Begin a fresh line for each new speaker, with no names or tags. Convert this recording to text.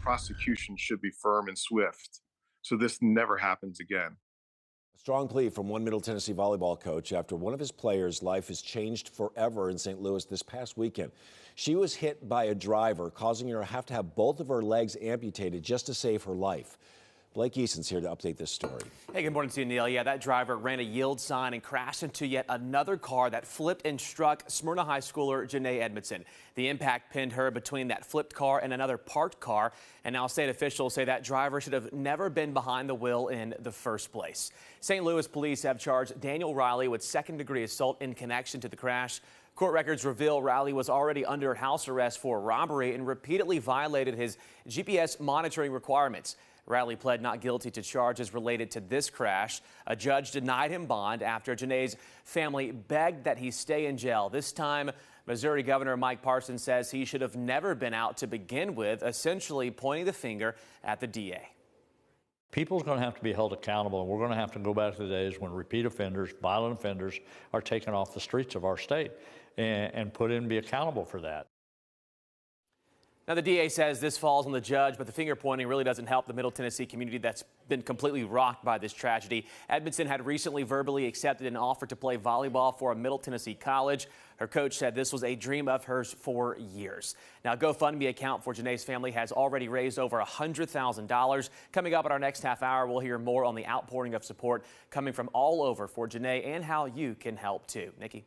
prosecution should be firm and swift so this never happens again.
A strong plea from one Middle Tennessee volleyball coach after one of his players' life has changed forever in St. Louis this past weekend. She was hit by a driver, causing her to have both of her legs amputated just to save her life. Blake Eason's here to update this story.
Hey, good morning to you, Neil. Yeah, that driver ran a yield sign and crashed into yet another car that flipped and struck Smyrna high schooler Janae Edmondson. The impact pinned her between that flipped car and another parked car, and now state officials say that driver should have never been behind the wheel in the first place. St. Louis police have charged Daniel Riley with second-degree assault in connection to the crash. Court records reveal Riley was already under house arrest for robbery and repeatedly violated his GPS monitoring requirements. Riley pled not guilty to charges related to this crash. A judge denied him bond after Janae's family begged that he stay in jail. This time, Missouri Governor Mike Parson says he should have never been out to begin with, essentially pointing the finger at the DA.
People's going to have to be held accountable, and we're going to have to go back to the days when repeat offenders, violent offenders, are taken off the streets of our state and put in and be accountable for that.
Now, the DA says this falls on the judge, but the finger pointing really doesn't help the Middle Tennessee community that's been completely rocked by this tragedy. Edmondson had recently verbally accepted an offer to play volleyball for a Middle Tennessee college. Her coach said this was a dream of hers for years. Now, GoFundMe account for Janae's family has already raised over $100,000. Coming up in our next half hour, we'll hear more on the outpouring of support coming from all over for Janae and how you can help too. Nikki.